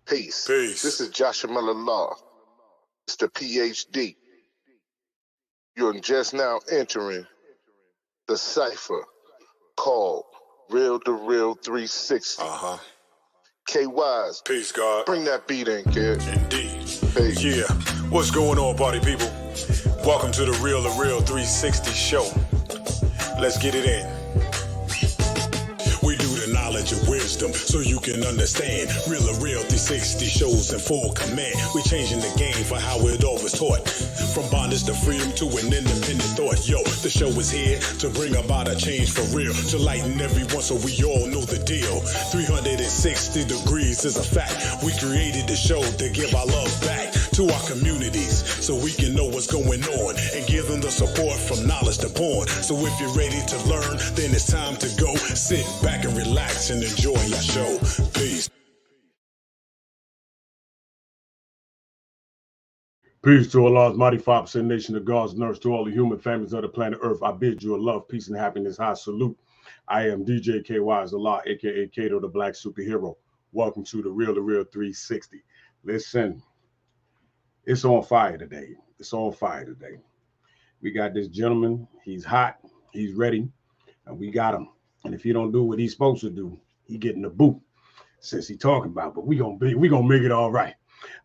Peace. Peace. This is Joshua Miller Law, Mr. PhD. You're just now entering the cipher called real2reel360. KYs. Peace, God. Bring that beat in, kid. Indeed. Peace. Yeah. What's going on, party people? Welcome to the real2reel360 show. Let's get it in. We do the knowledge of wisdom so you can understand. Real2reel360 shows in full command. We changing the game for how it all was taught. From bondage to freedom to an independent thought. Yo, the show is here to bring about a change for real. To lighten everyone so we all know the deal. 360 degrees is a fact. We created the show to give our love back to our communities so we can know what's going on and give them the support from knowledge to born. So if you're ready to learn, then it's time to go. Sit back and relax and enjoy our show. Peace. Peace to Allah's mighty 5% nation of God's nurse, to all the human families of the planet Earth. I bid you a love, peace, and happiness. High salute. I am DJ KY Allah, aka Kato, the Black Superhero. Welcome to the real2reel360. Listen, it's on fire today. It's on fire today. We got this gentleman. He's hot. He's ready, and we got him. And if he don't do what he's supposed to do, he getting the boot. Since he talking about, but we gonna make it all right.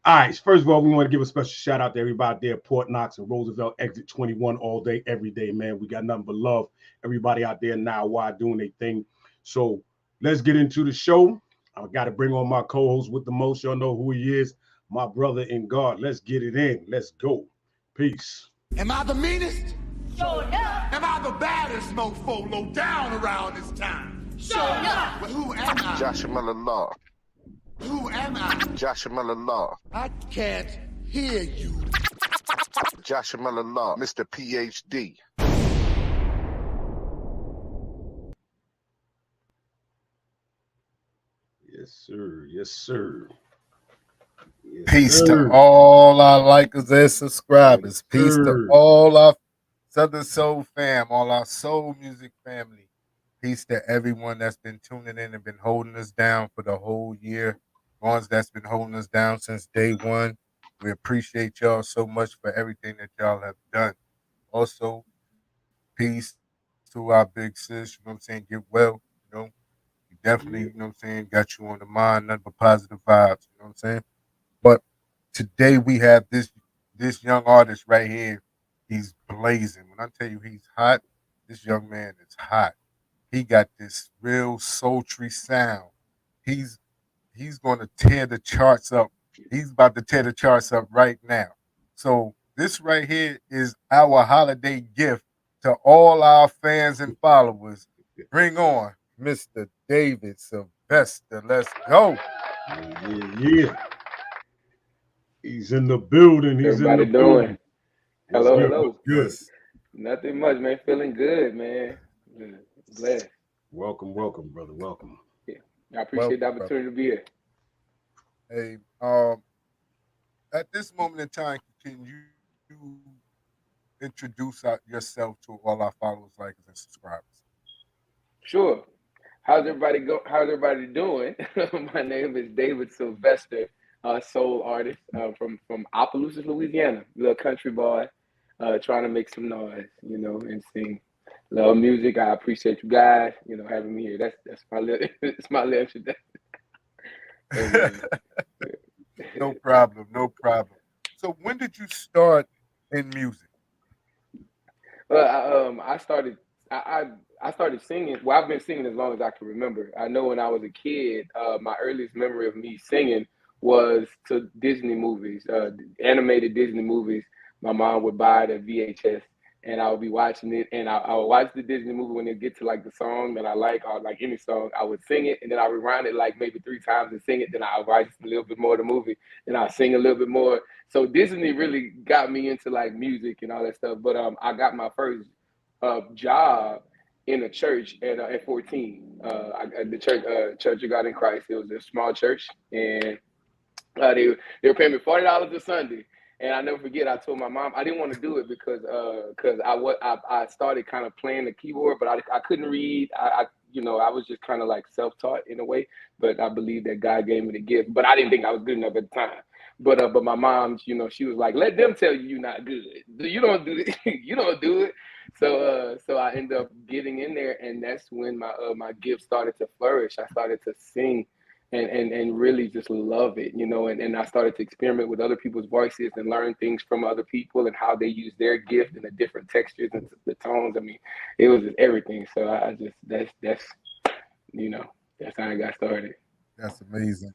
All right. First of all, we want to give a special shout out to everybody there, Port Knox and Roosevelt, exit 21 all day, every day, man. We got nothing but love. Everybody out there now, why doing their thing. So let's get into the show. I got to bring on my co-host with the most. Y'all know who he is, my brother in God. Let's get it in. Let's go. Peace. Am I the meanest? Sure enough. Am I the baddest mofo low down around this time? Sure enough. But who am I? Joshua Miller Law. Who am I? Joshua Miller Law. I can't hear you. Joshua Miller Law, Mr. PhD. Yes, sir. Yes, sir. Yes, Peace sir. to all our likers and subscribers. Yes, Peace sir. to all our Southern Soul fam, all our soul music family. Peace to everyone that's been tuning in and been holding us down for the whole year. Ones that's been holding us down since day one. We appreciate y'all so much for everything that y'all have done. Also, peace to our big sis, you know what I'm saying? Get well, you know. We definitely, you know what I'm saying, got you on the mind, nothing but positive vibes, you know what I'm saying? But today we have this young artist right here. He's blazing. When I tell you he's hot, this young man is hot. He got this real sultry sound. He's going to tear the charts up. He's about to tear the charts up right now. So this right here is our holiday gift to all our fans and followers. Bring on Mr. David Sylvester. Let's go. Yeah. He's in the building. He's Everybody in the doing? building. Hello, What's hello. good? Yes. Nothing much, man. Feeling good, man. Glad. Welcome, brother. Welcome. Yeah, I appreciate the opportunity to be here. Hey, at this moment in time, can you introduce yourself to all our followers, likers, and subscribers? Sure. How's everybody doing? My name is David Sylvester, soul artist from Opelousas, Louisiana. Little country boy, trying to make some noise, you know, and sing. Love music. I appreciate you guys, you know, having me here. That's my little it's my little introduction. No problem. So when did you start in music? Well, I started singing. Well, I've been singing as long as I can remember. I know when I was a kid, my earliest memory of me singing was to Disney movies, animated Disney movies. My mom would buy the VHS, and I would be watching it, and I would watch the Disney movie when it get to like the song that I like, or like any song, I would sing it, and then I would rewind it like maybe 3 times and sing it. Then I would watch a little bit more of the movie, and I sing a little bit more. So Disney really got me into like music and all that stuff. But I got my first job in a church at 14. The Church of God in Christ. It was a small church, and they were paying me $40 a Sunday. And I never forget, I told my mom I didn't want to do it because I started kind of playing the keyboard, but I couldn't read. I was just kind of like self-taught in a way, but I believe that God gave me the gift. But I didn't think I was good enough at the time. But my mom, she was like, let them tell you you're not good. You don't do it. You don't do it. So I ended up getting in there, and that's when my gift started to flourish. I started to sing and really just love it, and I started to experiment with other people's voices and learn things from other people and how they use their gift and the different textures and the tones. I mean, it was just everything. So I just that's how I got started. That's amazing.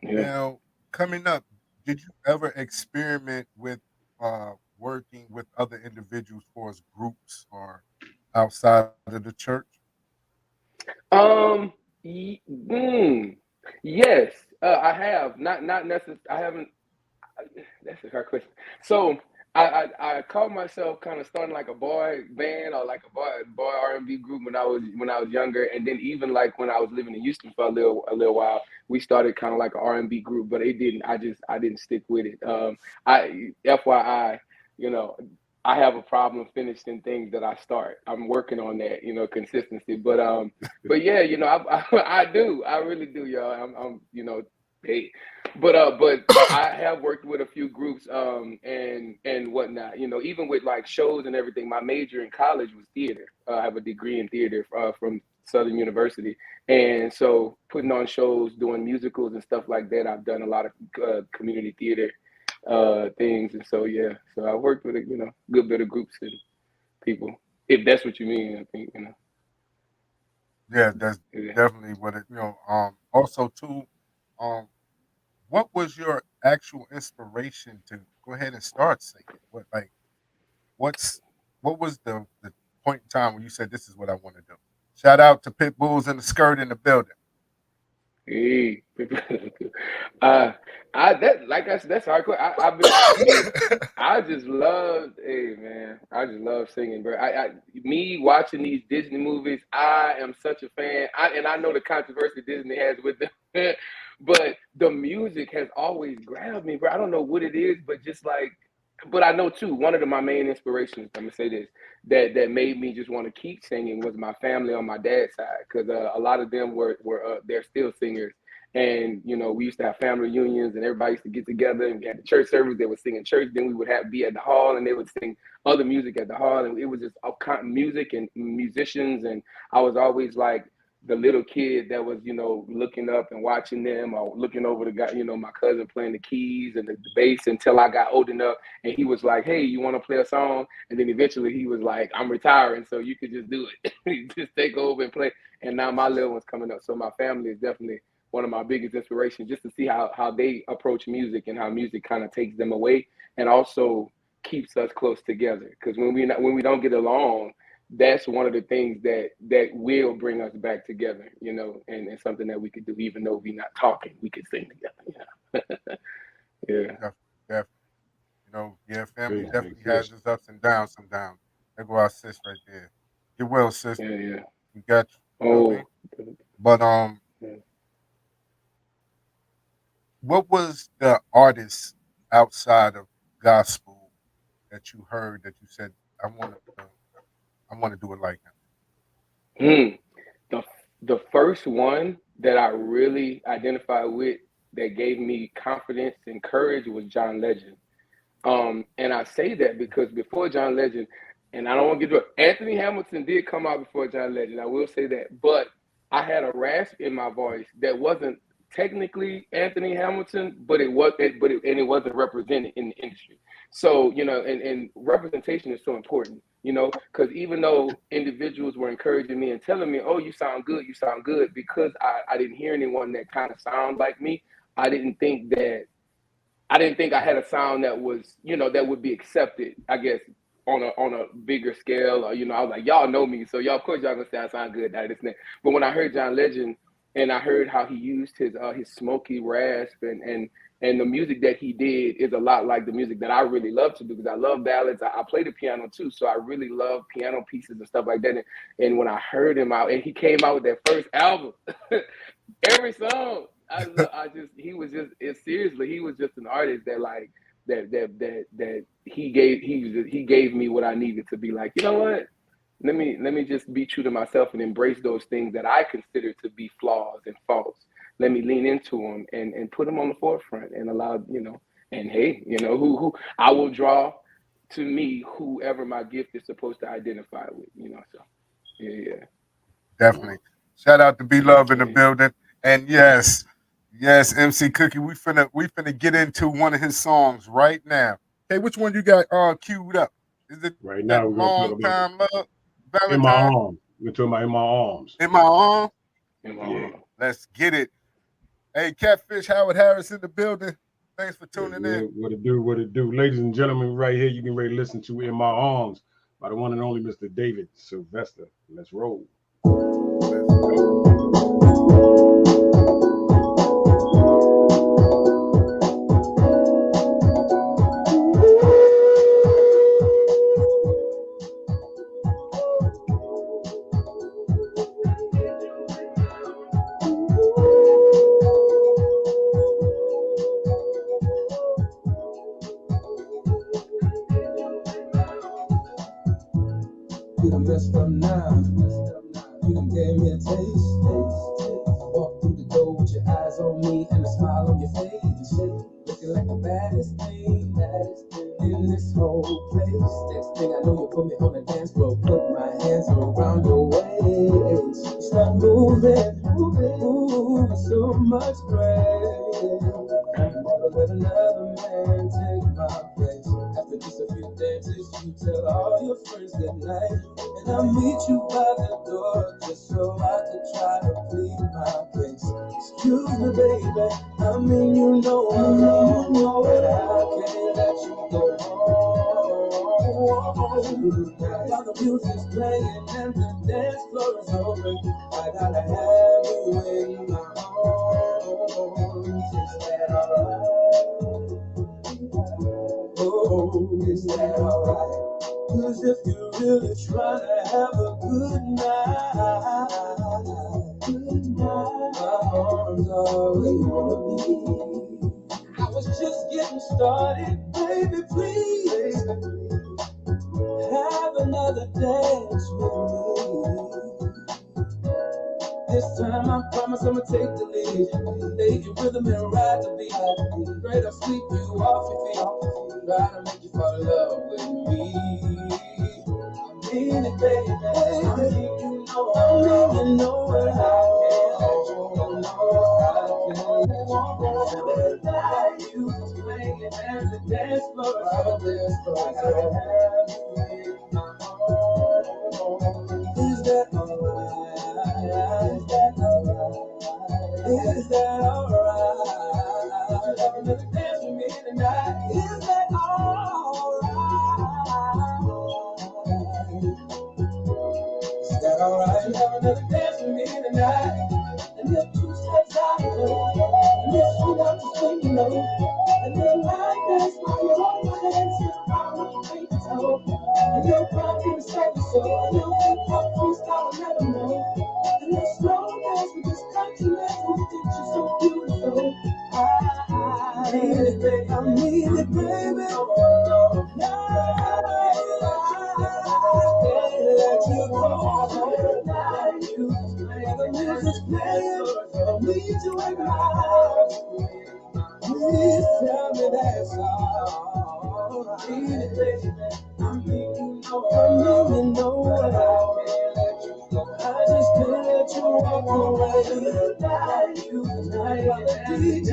Yeah. Now, coming up, did you ever experiment with working with other individuals for as groups or outside of the church? Um. Yes. I have not necessarily. I haven't. That's a hard question. So I called myself kind of starting like a boy band or like a boy R&B group when I was younger, and then even like when I was living in Houston for a little while, we started kind of like an R&B group, but it didn't. I didn't stick with it. FYI, you know. I have a problem finishing things that I start. I'm working on that, consistency. But yeah, I do. I really do, y'all. Hey, but I have worked with a few groups, and whatnot. Even with like shows and everything. My major in college was theater. I have a degree in theater from Southern University, and so putting on shows, doing musicals and stuff like that. I've done a lot of community theater things, and so yeah. So I worked with a good bit of groups and people. If that's what you mean, I think Yeah, that's yeah. definitely what it. Also too, um, what was your actual inspiration to go ahead and start singing? What's what was the point in time when you said this is what I want to do? Shout out to Pit Bulls in the skirt in the building. Hey, uh, that's hardcore. I just love, hey man, I just love singing, bro. Me watching these Disney movies, I am such a fan. I know the controversy Disney has with them, but the music has always grabbed me, bro. I don't know what it is, but just like, but I know too. One of my main inspirations, I'm gonna say this, that made me just want to keep singing was my family on my dad's side, because a lot of them were they're still singers. And we used to have family reunions, and everybody used to get together. And we had the church service. They would sing in church. Then we would be at the hall, and they would sing other music at the hall. And it was just all kind of music and musicians. And I was always like the little kid that was, looking up and watching them, or looking over the guy, my cousin playing the keys and the bass, until I got old enough, and he was like, "Hey, you want to play a song?" And then eventually he was like, "I'm retiring, so you could just do it, just take over and play." And now my little one's coming up, so my family is definitely one of my biggest inspirations, just to see how they approach music and how music kind of takes them away and also keeps us close together. Because when we don't get along, that's one of the things that will bring us back together, and something that we could do, even though we're not talking, we could sing together. Yeah. Definitely, definitely. Yeah, family Faith definitely has exists. its ups and downs sometimes. There go our sis right there. Get well, sis. Yeah, yeah. We got you. You know what I mean? Oh, But yeah. what was the artist outside of gospel that you heard that you said, I want to do it like Hmm. The the first one that I really identified with, that gave me confidence and courage, was John Legend. And I say that because before John Legend, and I don't want to get to Anthony Hamilton did come out before John Legend. I will say that, but I had a rasp in my voice that wasn't technically Anthony Hamilton, but it wasn't represented in the industry. So and representation is so important. Because even though individuals were encouraging me and telling me, "Oh, you sound good," because I didn't hear anyone that kind of sound like me. I didn't think that I didn't think I had a sound that was, that would be accepted, I guess, on a bigger scale. Or, I was like, y'all know me, so y'all, of course, y'all gonna say I sound good, that, this, and that. But when I heard John Legend, and I heard how he used his smoky rasp, and the music that he did is a lot like the music that I really love to do, because I love ballads. I play the piano too, so I really love piano pieces and stuff like that. And when I heard him out, and he came out with that first album, every song, he was just, seriously, he was just an artist that, like, that he gave me what I needed to be like, you know what? Let me just be true to myself and embrace those things that I consider to be flaws and faults. Let me lean into them and put them on the forefront and allow, and hey, who I will draw to me whoever my gift is supposed to identify with, so yeah. Definitely. Shout out to B Love in the building. And yes, MC Cookie, we finna get into one of his songs right now. Hey, which one you got queued up? Is it Right that now, we're gonna Long talk about Time Love? In My Valentine? Arms. We're talking about In My Arms. In My Arms? Yeah. Let's get it. Hey, Catfish Howard Harris in the building. Thanks for tuning in. What it do. Ladies and gentlemen, right here, you can ready to listen to In My Arms by the one and only Mr. David Sylvester. Let's roll. Let's go. You done messed up now. You done gave me a taste. Walk through the door with your eyes on me and a smile on your face. Looking like the baddest thing in this whole place. Next thing I know, you put me on the dance floor, put my hands around your waist. You start moving so much grace. Never let another man take my place. After just a few dances, you tell all your friends good night. And I'll meet you by the door just so I could try to plead my case. Excuse me, baby, I mean you know I'm wrong, but I can't let you go home. While the music's playing and the dance floor is open, I gotta have you in my arms. Is that alright? Oh, is that alright? 'Cause if you're really trying to have a good night, my arms are where you wanna be. I was just getting started, baby, please have another dance with me. This time I promise I'ma take the lead. Lay your rhythm and ride the beat. Straight up sweep you off your feet. Try to make you fall in love with me. I mean it, baby. I mean you know what I can't let you know. I can't let you playing and the dance floor is open. I gotta have you in my arms. Is that alright? Is that alright? Is that alright? Have another dance with me tonight. Is that alright? Is that alright? You have another dance with me tonight. And if 2 steps out of love, and if you want to swing, you know, and then like this, while you're on my hands, you're around my feet, toe. And you'll probably be so, and you'll think hop freestyle and let them know. And you'll slow dance with this country man who thinks you're so beautiful. I need it, baby. I need it, baby. No, can't let you go. The music's playing, I need you in my house. Please tell me that's all. I need it, baby. I mean you know what I can't let you go. I just can't let you walk away. While the DJ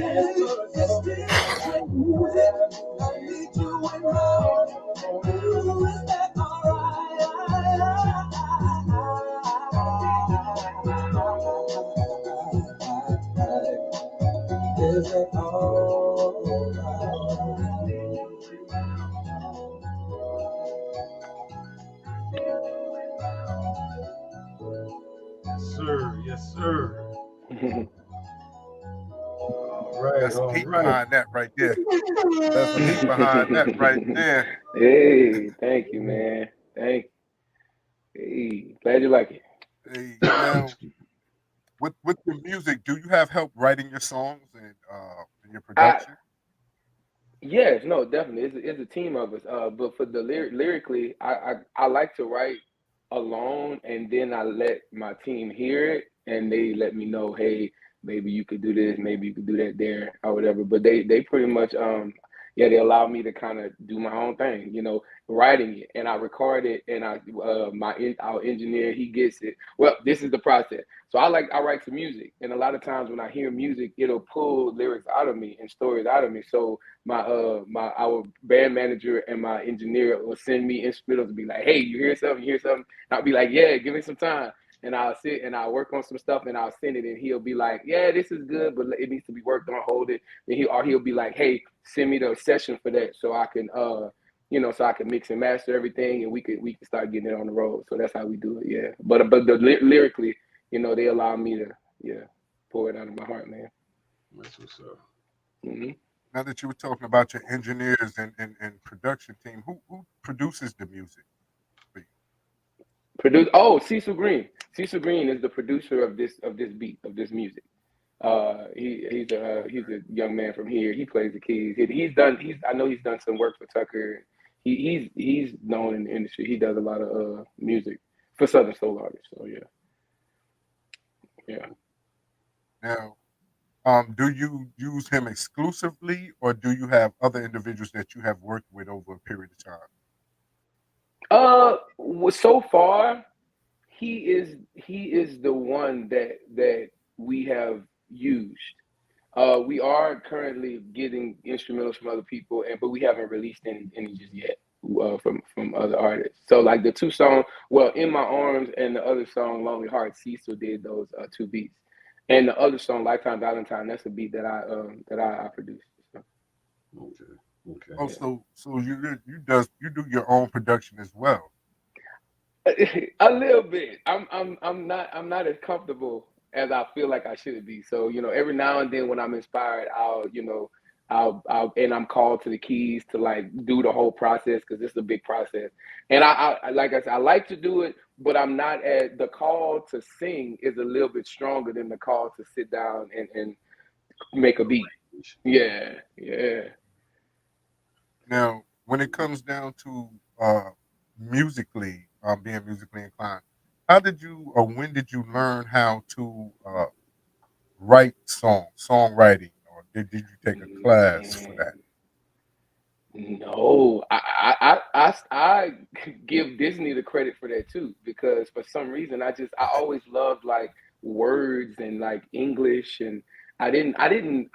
is still playing music, I need you in my arms. Ooh, is that alright? Is it alright? Yes, sir. Yes, sir. That's some heat behind that right there. That's some heat behind that right there. Hey, thank you, man. Thank you. Hey, glad you like it. Hey, now, with your music, do you have help writing your songs and your production? Yes, no, definitely. It's a team of us. But for the lyrically, I like to write alone, and then I let my team hear it, and they let me know, hey, maybe you could do this, maybe you could do that there, or whatever. But they pretty much yeah, they allow me to kind of do my own thing, writing it, and I record it, and our engineer, he gets it. Well, this is the process. So I write some music, and a lot of times when I hear music, it'll pull lyrics out of me and stories out of me. So our band manager and my engineer will send me instrumentals and be like, hey, you hear something? You hear something? And I'll be like, yeah, give me some time. And I'll sit and I'll work on some stuff and I'll send it, and he'll be like, yeah, this is good, but it needs to be worked on, hold it. And he'll be like, hey, send me the session for that so I can so I can mix and master everything, and we can start getting it on the road. So that's how we do it, yeah. But lyrically, they allow me to, yeah, pour it out of my heart, man. That's what's up. Mm-hmm. Now that you were talking about your engineers and production team, who produces the music? Cecil Green. Cecil Green is the producer of this beat, of this music. He's a young man from here. He plays the keys. I know he's done some work for Tucker. He's known in the industry. He does a lot of music for Southern soul artists. So yeah. Now, do you use him exclusively, or do you have other individuals that you have worked with over a period of time? So far, he is the one that we have used. We are currently getting instrumentals from other people, but we haven't released any just yet from other artists. So like the two songs, well, In My Arms and the other song, Lonely Heart, Cecil did those two beats, and the other song, Lifetime Valentine, that's a beat that I produced. So. Okay. Okay. Oh, so you do your own production as well? A little bit. I'm not as comfortable as I feel like I should be. So every now and then when I'm inspired, I'll and I'm called to the keys to like do the whole process, because it's a big process. And I like I said, I like to do it, but I'm not at the call to sing is a little bit stronger than the call to sit down and make a beat. Yeah. Now, when it comes down to musically, being musically inclined, how did you or when did you learn how to write songwriting, or did you take a class for that? No, I give Disney the credit for that too, because for some reason I always loved like words and like English, and I didn't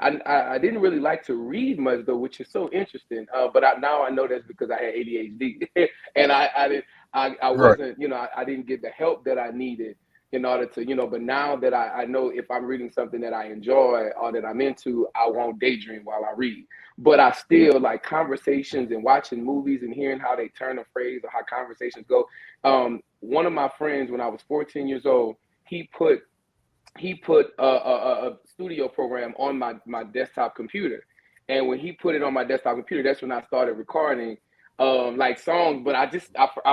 really like to read much though, which is so interesting. But now I know that's because I had ADHD, and I Right. wasn't, I didn't get the help that I needed in order to. But now that I know if I'm reading something that I enjoy or that I'm into, I won't daydream while I read. But I still like conversations and watching movies and hearing how they turn a phrase or how conversations go. One of my friends, when I was 14 years old, he put a studio program on my desktop computer, and when he put it on my desktop computer, that's when I started recording like songs. But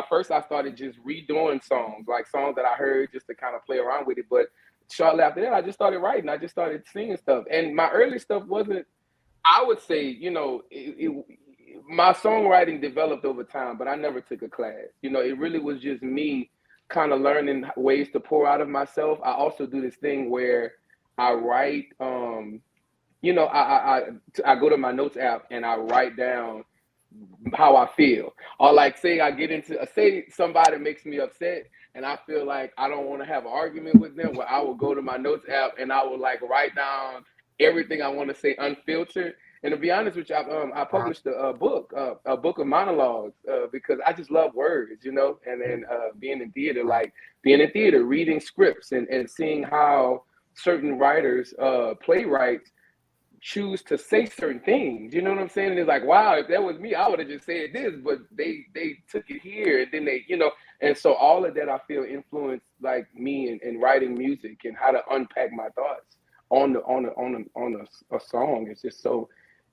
first I started just redoing songs, like songs that I heard, just to kind of play around with it. But shortly after that, I just started writing. I just started singing stuff, and my early stuff wasn't, I would say, my songwriting developed over time, but I never took a class. It really was just me kind of learning ways to pour out of myself. I also do this thing where I write, I go to my notes app and I write down how I feel. Or like say somebody makes me upset and I feel like I don't want to have an argument with them, where I will go to my notes app and I will like write down everything I want to say unfiltered. And to be honest with you, I published a book of monologues, because I just love words, and then being in theater, reading scripts and seeing how certain writers, playwrights, choose to say certain things. You know what I'm saying? And it's like, wow, if that was me, I would have just said this, but they took it here, and then they, and so all of that I feel influenced like me in writing music and how to unpack my thoughts on a song. It's just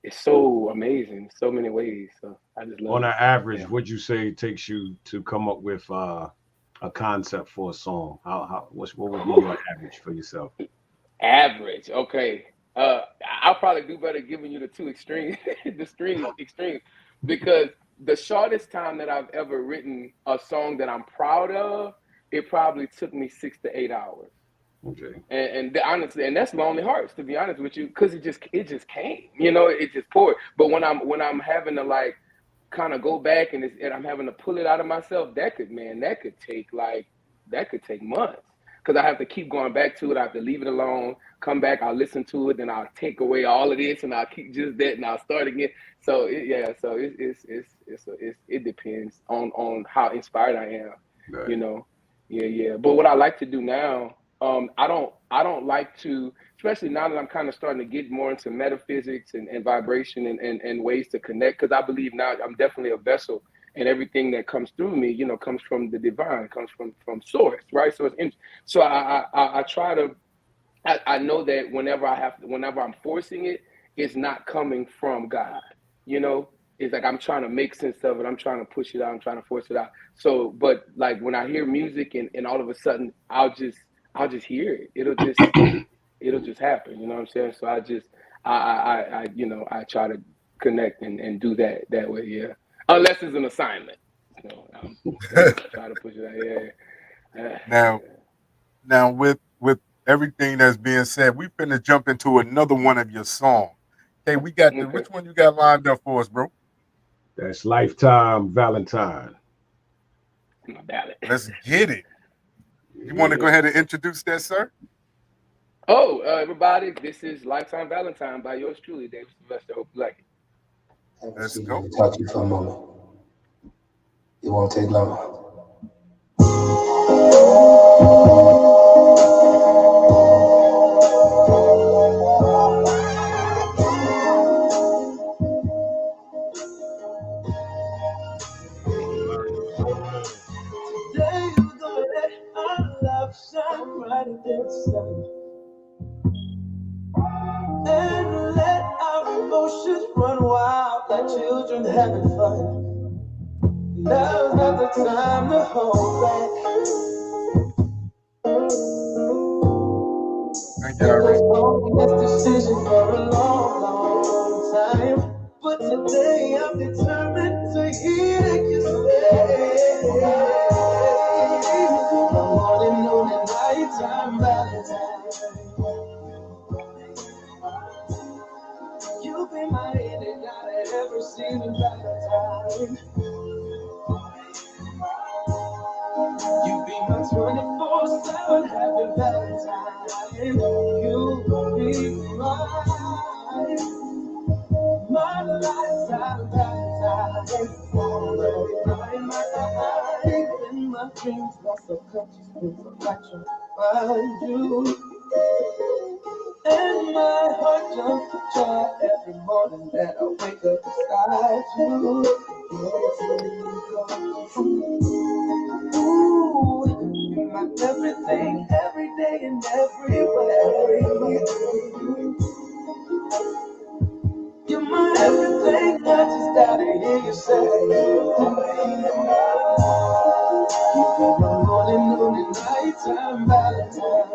it's so amazing, so many ways. So I just love On it. an average, would you say it takes you to come up with a concept for a song? What would be your average for yourself? Average, okay. I'll probably do better giving you the two extreme, extremes, because the shortest time that I've ever written a song that I'm proud of, it probably took me 6 to 8 hours. Okay. And honestly, and that's Lonely Hearts, to be honest with you, because it just came, it just poured. But when I'm having to like kind of go back and I'm having to pull it out of myself, that could take months, because I have to keep going back to it. I have to leave it alone, come back, I'll listen to it, then I'll take away all of this, and I'll keep just that, and I'll start again. So it depends on how inspired I am, Right. Yeah. But what I like to do now, I don't like to, especially now that I'm kind of starting to get more into metaphysics and vibration and ways to connect, because I believe now I'm definitely a vessel, and everything that comes through me, comes from the divine, comes from source, right? So I try to, I know that whenever I'm forcing it, it's not coming from God, It's like I'm trying to make sense of it. I'm trying to push it out. I'm trying to force it out. So, but like when I hear music and all of a sudden I'll just hear it. It'll just happen. You know what I'm saying? So I try to connect and do that way. Yeah. Unless it's an assignment. Try to push it out. Yeah. Now with everything that's being said, we finna jump into another one of your songs. Okay, we got Okay. which one you got lined up for us, bro? That's Lifetime Valentine. My ballot. Let's get it. You want to go ahead and introduce that, sir? Oh, everybody, this is Lifetime Valentine by yours truly, David Sylvester. Hope you like it. Let's go. Let me talk to you for a moment. It won't take long. Today you're gonna let our love shine brighter than the sun, and let our emotions run wild like children having fun. Now's not the time to hold back. Thank you, Irene. This decision for a long, long time, but today I'm determined to hear you say, morning, noon, and nighttime Valentine. You be my in and out of every season Valentine. You be my 24/7 happy Valentine. You be my lifetime Valentine. In my life, in my dreams, my subconscious thinks I'm not trying to find you. And my heart jumps for joy every morning that I wake up beside you. Ooh, you're my everything, every day and everywhere. You're my everything, I just gotta hear you say. You be my morning, noon, and nighttime Valentine.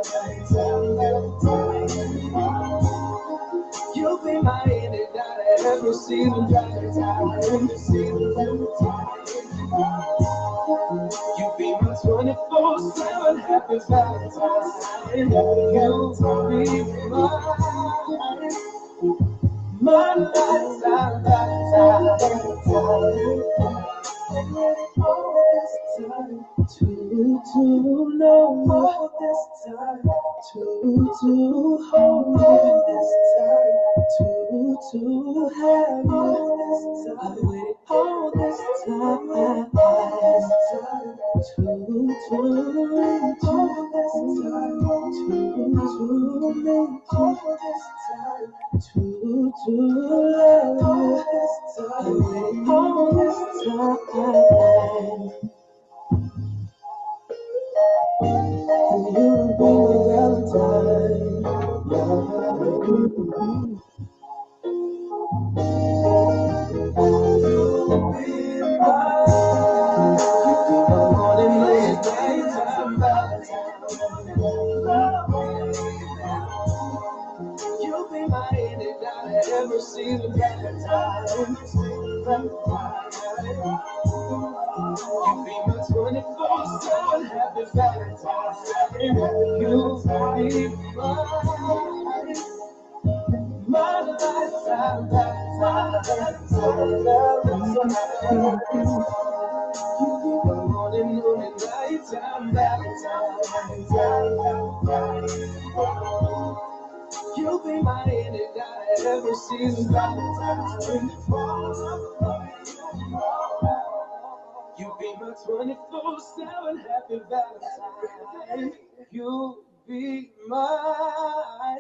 You'll be my in and out of every season Valentine. You be my 24/7 happy Valentine. You be my lifetime Valentine. To know all this time, to hold you this time, to have you this time. I waited all this time, to meet you this time, to meet you this time, to love you this time. I waited all this time. And you be my Valentine. Morning, nighttime Valentine. You be my in and ever see the Valentine. You be my 24/7 happy Valentine. You be my lifetime Valentine. You be my morning, noon, and nighttime Valentine. You be my any guy ever seen Valentine. You be my 24/7 happy Valentine. You be mine.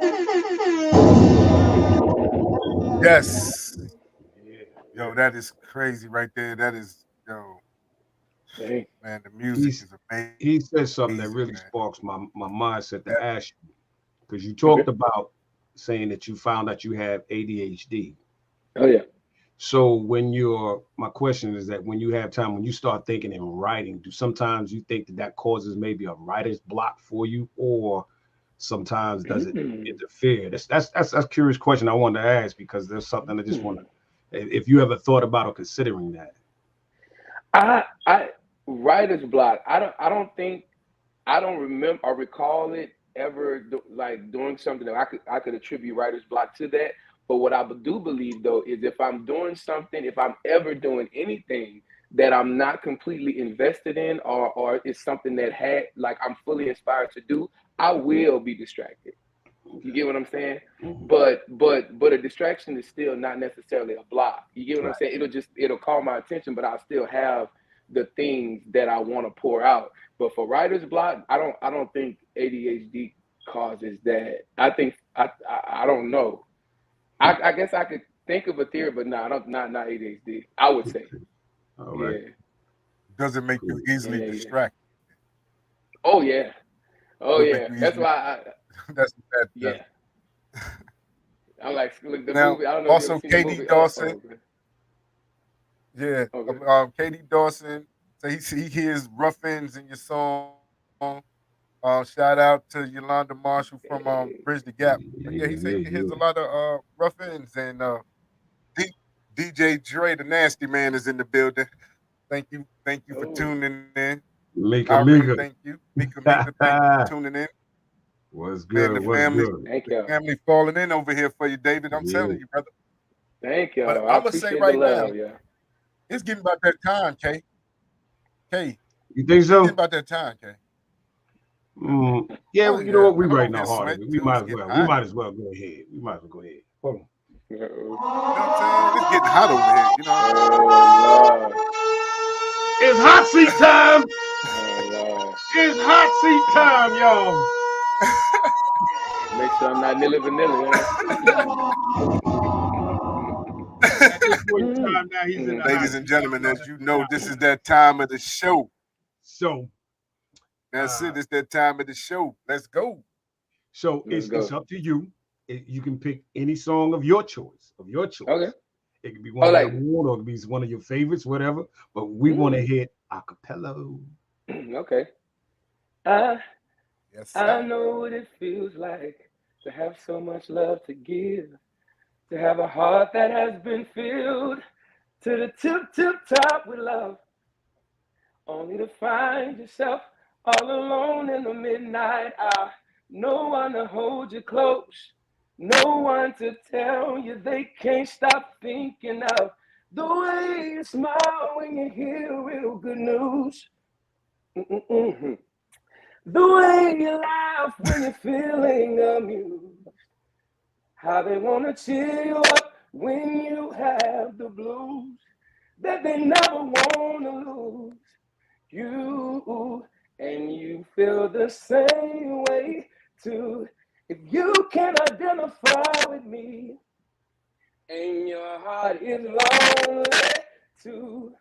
Yes. Yeah. Yo, that is crazy right there. That is, yo, Dang. man, the music He's, is amazing. he said something that really Man. sparks my mindset to That- ask you, because you talked about saying that you found out you have ADHD. Oh yeah. So my question is that when you have time, when you start thinking and writing, do sometimes you think that causes maybe a writer's block for you, or sometimes does it interfere? That's a curious question I wanted to ask, because there's something I just want to, if you ever thought about or considering that. I writer's block. I don't remember or recall it ever doing something that I could attribute writer's block to that. But what I do believe though is if I'm doing something, if I'm ever doing anything that I'm not completely invested in, or it's something that I'm fully inspired to do, I will be distracted. You get what I'm saying? But a distraction is still not necessarily a block. You get what I'm saying? It'll call my attention, but I'll still have the things that I want to pour out. But for writer's block, I don't think ADHD causes that. I think I don't know. I guess I could think of a theory, but no, not ADHD. I would say. All right. Yeah. Does it make you easily Yeah. distracted? Oh yeah. Oh Does it yeah. make you That's easily- why That's that. yeah. I like look, the Now, movie. I don't know also if you've ever seen the Katie movie. Dawson. Okay. Yeah, Okay. Katie Dawson. So he hears Rough Ends in your song. Shout out to Yolanda Marshall from Bridge the Gap. But yeah, he said he hears a lot of Rough Ends, and DJ Dre, the Nasty Man, is in the building. Thank you for tuning in. Mika. Thank you. Mika, thank you for tuning in. What's Man, good? the What's family, good? Thank you. family falling in over here for you, David. I'm telling you, brother. Thank you. But I I'm gonna say appreciate right the now, love, yeah. it's getting about that time, K. You think so? It's getting about that time, K. Yeah, Oh, you know what? We I'm right over now here hard. sweating, We too. might It's as getting well. hot. We might as well go ahead. We might as well go ahead. Hold on. You know what I'm saying? It's getting hot over here. You know. Oh Lord. It's hot seat time. Oh Lord. It's hot seat time, y'all. Make sure I'm not nilly vanilly, At this point in time now, he's in the hot Ladies and seat. gentlemen, as you know, this is that time of the show. So That's it. It's that time of the show. Let's go. So Let's it's go. up to you. You can pick any song of your choice. Okay. It could be one of your own, or it could be one of your favorites, whatever. But we want to hit a cappella. Okay. Yes, I know what it feels like to have so much love to give, to have a heart that has been filled to the tip top with love, only to find yourself all alone in the midnight hour. No one to hold you close, no one to tell you they can't stop thinking of the way you smile when you hear real good news. The way you laugh when you're feeling amused. How they want to cheer you up when you have the blues that they never want to lose. You and you feel the same way too. If you can identify with me and your heart is lonely too,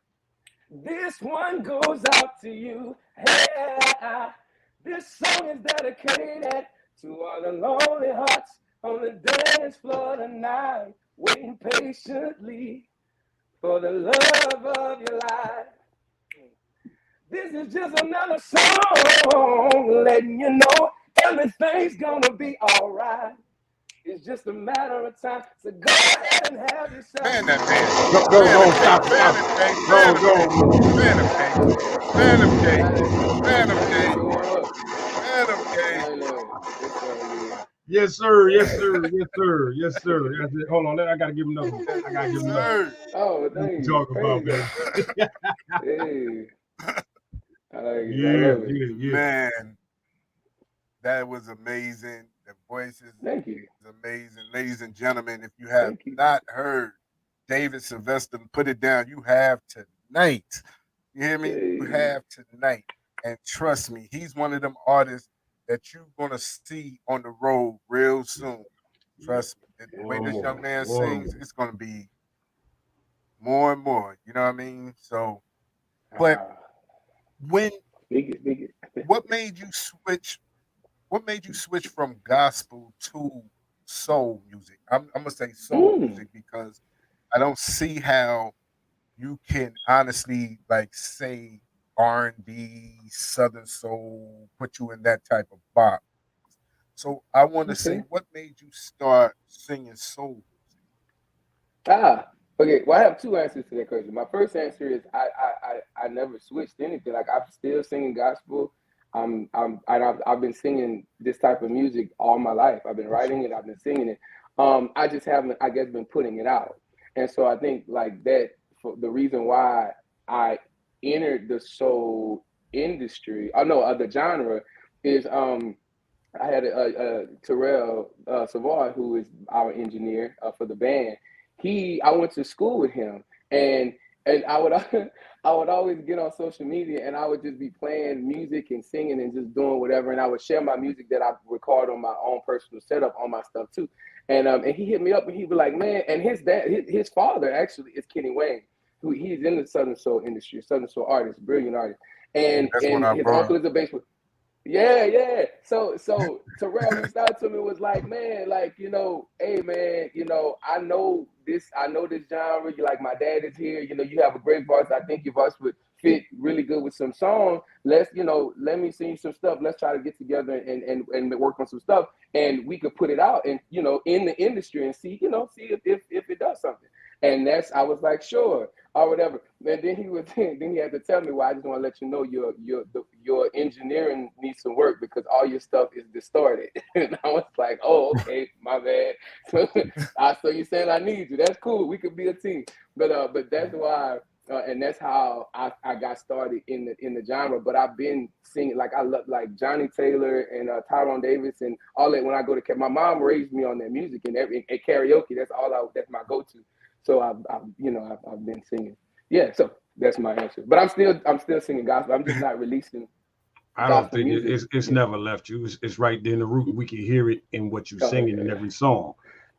this one goes out to you. Hey, this song is dedicated to all the lonely hearts on the dance floor tonight, waiting patiently for the love of your life. This is just another song letting you know everything's gonna be all right. It's just a matter of time. So go ahead and have yourself. Man, that man. Go, stop. Yes, sir. That's it. Hold on, I gotta give him another one. Oh, What thank you you. talk about, man? Hey. I like it. I love it. Yeah. Man, that was amazing. The voices Thank you. is amazing. Ladies and gentlemen, if you have Thank you. not heard David Sylvester, put it down. You have tonight. You hear me? You have tonight. And trust me, he's one of them artists that you're going to see on the road real soon. Trust me. The way this young man sings, it's going to be more and more. You know what I mean? So, but when, what made you switch? What made you switch from gospel to soul music? I'm gonna say soul music because I don't see how you can honestly like say R&B, Southern soul, put you in that type of box. So I want to say, what made you start singing soul music? Okay. Well, I have two answers to that question. My first answer is I never switched anything. Like I'm still singing gospel. I've been singing this type of music all my life. I've been writing it. I've been singing it. I just haven't, I guess, been putting it out. And so I think like that. For the reason why I entered the soul industry, the genre is I had a Terrell Savoy, who is our engineer for the band. I went to school with him, and I would I would always get on social media and I would just be playing music and singing and just doing whatever, and I would share my music that I record on my own personal setup on my stuff too. And he hit me up and he'd be like, man, and his father actually is Kenny Wayne, who he's in the Southern Soul industry, Southern Soul artist, brilliant artist, and his uncle is a bass. Yeah. So Terrell reached out to me, was like, man, like, hey man, I know this genre. You like, my dad is here, you have a great voice. I think your voice would fit really good with some songs. Let's, let me sing you some stuff. Let's try to get together and work on some stuff, and we could put it out and in the industry and see if it does something. And I was like, sure, or whatever. And then he had to tell me, well, I just want to let you know your engineering needs some work because all your stuff is distorted. And I was like, oh, okay, my bad. So you saying I need you? That's cool. We could be a team. But that's why, and that's how I got started in the genre. But I've been singing, like I love like Johnny Taylor and Tyrone Davis and all that. When I go to my mom raised me on that music and karaoke. That's my go-to. So I've been singing. Yeah, so that's my answer. But I'm still singing gospel. I'm just not releasing. I don't think it's never left you. It's right there in the root. We can hear it in what you're singing in every song.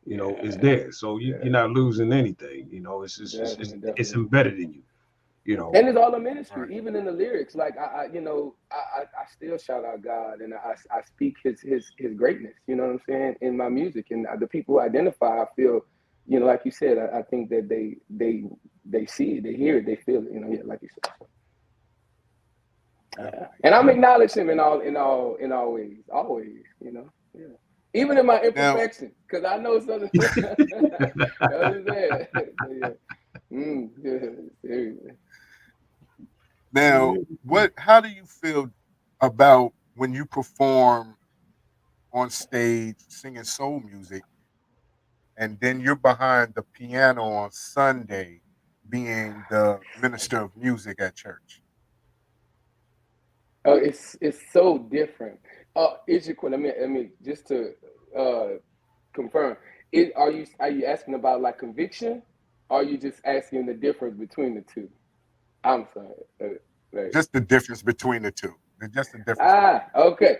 It's there. So you're not losing anything. It's embedded in you. And it's all a ministry, right. Even in the lyrics. Like I still shout out God and I speak his greatness. You know what I'm saying, in my music, and the people who identify, I feel. Like you said, I think that they see it, they hear it, they feel it. Like you said. And I'm acknowledging him in all ways, always. Yeah. Even in my imperfection, because I know something. Now, how do you feel about when you perform on stage singing soul music? And then you're behind the piano on Sunday, being the minister of music at church. Oh, it's so different. Is your question? Let me just to confirm. Are you asking about like conviction? Or are you just asking the difference between the two? I'm sorry. Just the difference between the two. Just the difference. Okay.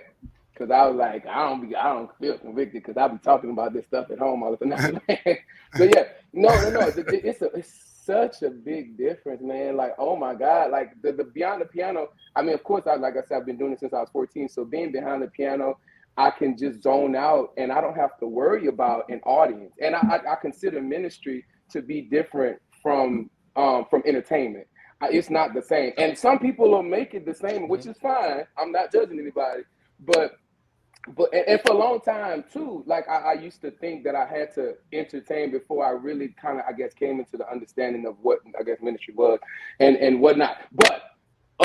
Because I was like, I don't feel convicted because I be talking about this stuff at home all the time. So yeah, no. It's such a big difference, man. Like, oh my God, like the beyond the piano. I mean, of course, like I said, I've been doing it since I was 14. So being behind the piano, I can just zone out and I don't have to worry about an audience. And I consider ministry to be different from entertainment. It's not the same. And some people will make it the same, which is fine. I'm not judging anybody, but but and for a long time too, like I used to think that I had to entertain before I really kind of, I guess, came into the understanding of what I guess ministry was and whatnot. But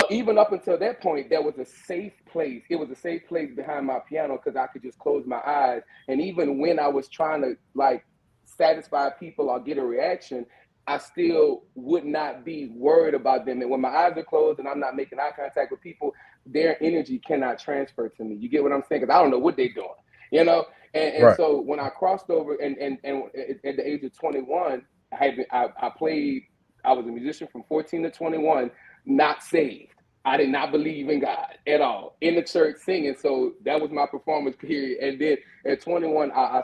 even up until that point, there was a safe place. It was a safe place behind my piano because I could just close my eyes. And even when I was trying to like satisfy people or get a reaction, I still would not be worried about them. And when my eyes are closed and I'm not making eye contact with people, their energy cannot transfer to me. You get what I'm saying? Because I don't know what they're doing, you know? And Right. so when I crossed over and at the age of 21, I played, I was a musician from 14 to 21, not saved. I did not believe in God at all in the church singing. So that was my performance period. And then at 21, I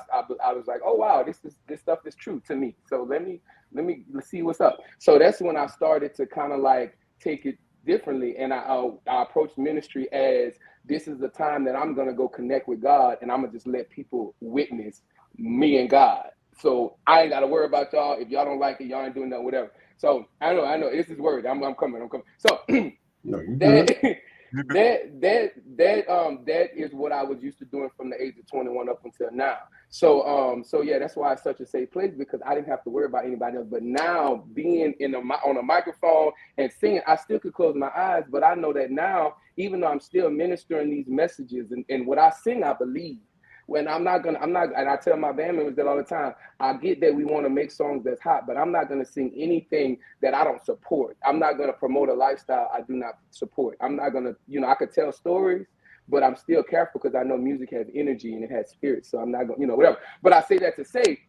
was like, oh wow, this stuff is true to me. So let's see what's up. So that's when I started to kind of like take it differently, and I approached ministry as this is the time that I'm gonna go connect with God, and I'm gonna just let people witness me and God. So I ain't gotta worry about y'all. If y'all don't like it, y'all ain't doing nothing, whatever. So I know. This is word. I'm coming. So No, you that good. that is what I was used to doing from the age of 21 up until now. So yeah, that's why it's such a safe place, because I didn't have to worry about anybody else. But now being on a microphone and singing, I still could close my eyes, but I know that now, even though I'm still ministering these messages and what I sing, I believe. When I'm not, and I tell my band members that all the time. I get that we want to make songs that's hot, but I'm not gonna sing anything that I don't support. I'm not gonna promote a lifestyle I do not support. I'm not gonna, I could tell stories, but I'm still careful because I know music has energy and it has spirit. So I'm not gonna, whatever. But I say that to say,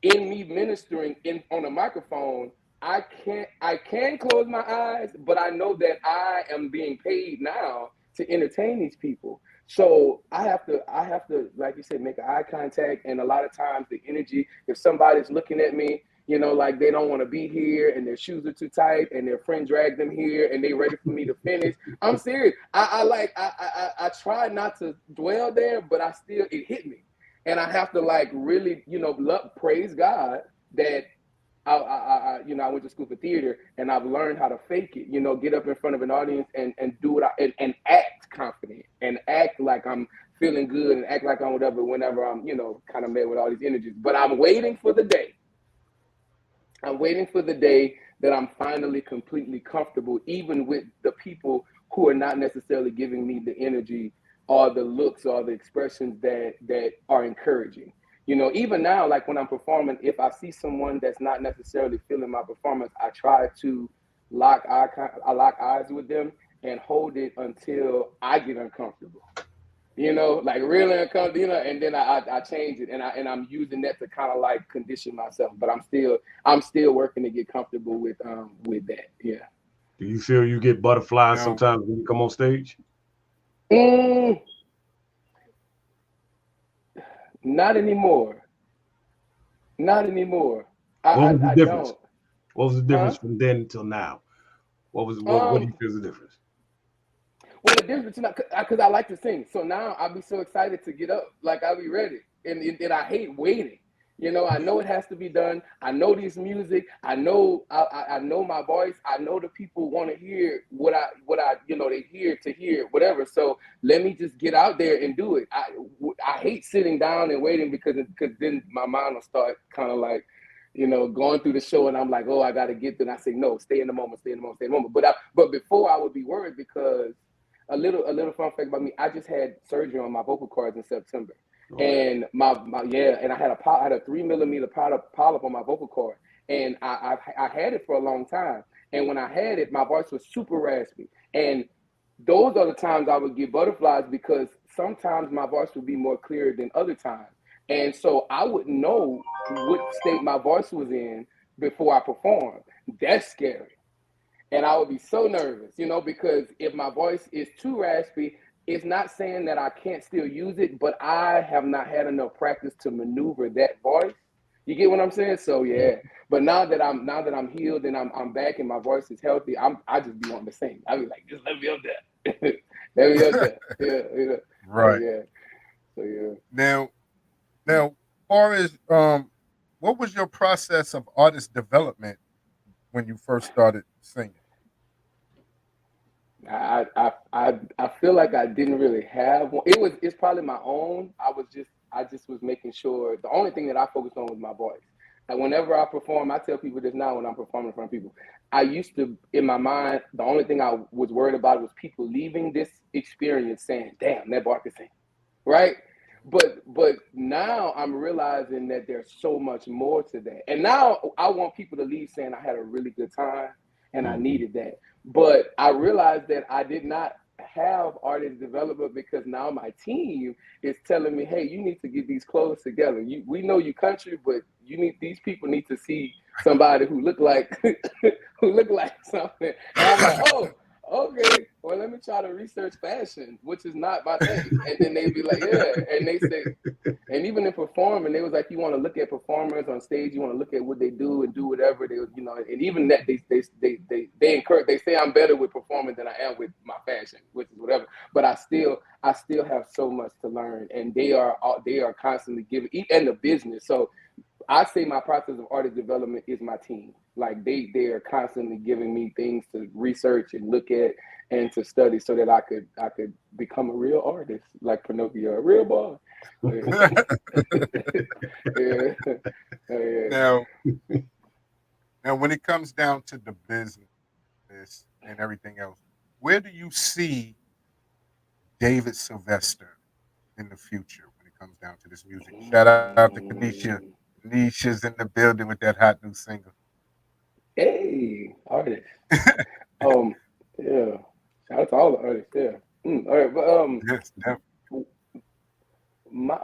in me ministering on a microphone, I can close my eyes, but I know that I am being paid now to entertain these people. So I have to, like you said, make eye contact. And a lot of times the energy, if somebody's looking at me, like they don't want to be here and their shoes are too tight and their friend dragged them here and they ready for me to finish. I'm serious. I try not to dwell there, but it hit me. And I have to like really, praise God that I went to school for theater and I've learned how to fake it, get up in front of an audience and do it and act confident and act like I'm feeling good and act like I'm whatever whenever I'm, kind of met with all these energies. But I'm waiting for the day. I'm waiting for the day that I'm finally completely comfortable, even with the people who are not necessarily giving me the energy or the looks or the expressions that are encouraging. Even now, like when I'm performing, if I see someone that's not necessarily feeling my performance, I try to lock eyes with them and hold it until I get uncomfortable. Like really uncomfortable, and then I change it, and I'm using that to kind of like condition myself. But I'm still working to get comfortable with that. Yeah. Do you feel you get butterflies Now, sometimes when you come on stage? Not anymore. Not anymore. What was the I difference? don't. What was the Huh? difference from then until now? What do you Um. feel is the difference? Well, the difference, because I like to sing, so now I'll be so excited to get up, like I'll be ready, and I hate waiting. I know it has to be done. I know this music. I know I know my voice. I know the people want to hear what I they hear whatever. So let me just get out there and do it. I hate sitting down and waiting because then my mind will start kind of like going through the show, and I'm like, oh, I got to get there. And I say, no, stay in the moment, stay in the moment, stay in the moment. But before I would be worried because a little fun fact about me, I just had surgery on my vocal cords in September. Okay. And and I had a 3 millimeter polyp on my vocal cord, and I had it for a long time. And when I had it, my voice was super raspy. And those are the times I would get butterflies because sometimes my voice would be more clear than other times. And so I wouldn't know what state my voice was in before I performed. That's scary. And I would be so nervous, because if my voice is too raspy, it's not saying that I can't still use it, but I have not had enough practice to maneuver that voice. You get what I'm saying? So yeah. But now that I'm healed and I'm back and my voice is healthy, I just be wanting to sing. I be like, just let me up there. Let me up there. Yeah. right. Yeah. So yeah. Now, far as what was your process of artist development when you first started singing? I feel like I didn't really have one. It's probably my own. I just was making sure the only thing that I focused on was my voice. Like whenever I perform, I tell people this now when I'm performing in front of people. I used to, in my mind, the only thing I was worried about was people leaving this experience saying, "Damn, that boy can sing," right? But now I'm realizing that there's so much more to that. And now I want people to leave saying I had a really good time and I needed that. But I realized that I did not have artist development because now my team is telling me, hey, you need to get these clothes together. We know you country, but these people need to see somebody who look like something. And I'm like, oh, okay, well, let me try to research fashion, which is not my thing. And then they'd be like, yeah. And they say, and even in performing, they was like, you want to look at performers on stage, you want to look at what they do and do whatever they, and even that they encourage, they say I'm better with performing than I am with my fashion, which is whatever. But I still have so much to learn, and they are constantly giving, and the business. So I say my process of artist development is my team. Like they are constantly giving me things to research and look at and to study so that I could become a real artist, like Pinocchio, a real boy. Yeah. Now, when it comes down to the business and everything else, where do you see David Sylvester in the future when it comes down to this music? Shout out to Kanisha. Kanisha's in the building with that hot new single. Hey, artist. Yeah. Shout out to all the artists. Yeah. All right, but Yes, definitely. my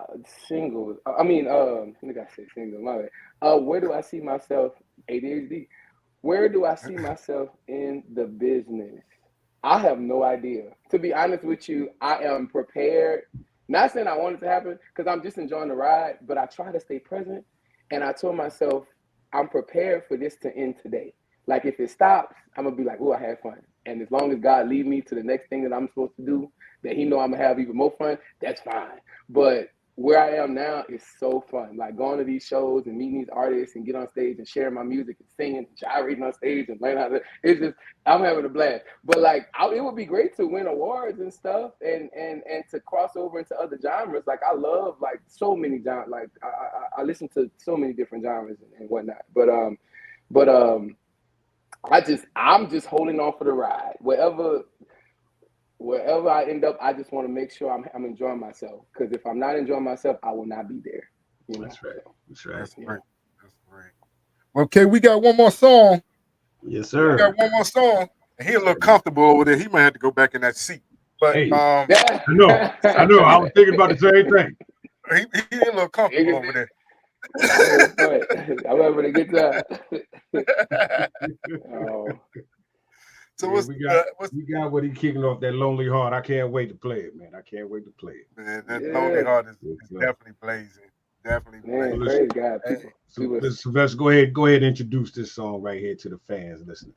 singles. I mean, I think I said singles. My bad. Where do I see myself? ADHD. Where do I see myself in the business? I have no idea. To be honest with you, I am prepared. Not saying I want it to happen because I'm just enjoying the ride, but I try to stay present. And I told myself, I'm prepared for this to end today. Like if it stops, I'm gonna be like, oh, I had fun. And as long as God lead me to the next thing that I'm supposed to do, that He know I'm gonna have even more fun, that's fine. But where I am now is so fun. Like going to these shows and meeting these artists and get on stage and sharing my music and singing and gyrating on stage and learn how to. It's just I'm having a blast. But like it would be great to win awards and stuff and to cross over into other genres. Like I love like so many genres. Like I listen to so many different genres and whatnot. But I'm just holding on for the ride. Wherever I end up, I just want to make sure I'm enjoying myself. Because if I'm not enjoying myself, I will not be there. That's right. That's right. That's great. That's great. Okay, we got one more song. Yes, sir. We got one more song. And he a little comfortable over there. He might have to go back in that seat. But hey, I know. I was thinking about the same thing. He a little comfortable over there. I'm having a good time. So yeah, we got what he kicking off, that Lonely Heart. I can't wait to play it, man. I can't wait to play it. Man, that Lonely Heart is definitely blazing. Definitely blazing. Praise God. People. Sylvester, go ahead and introduce this song right here to the fans listening.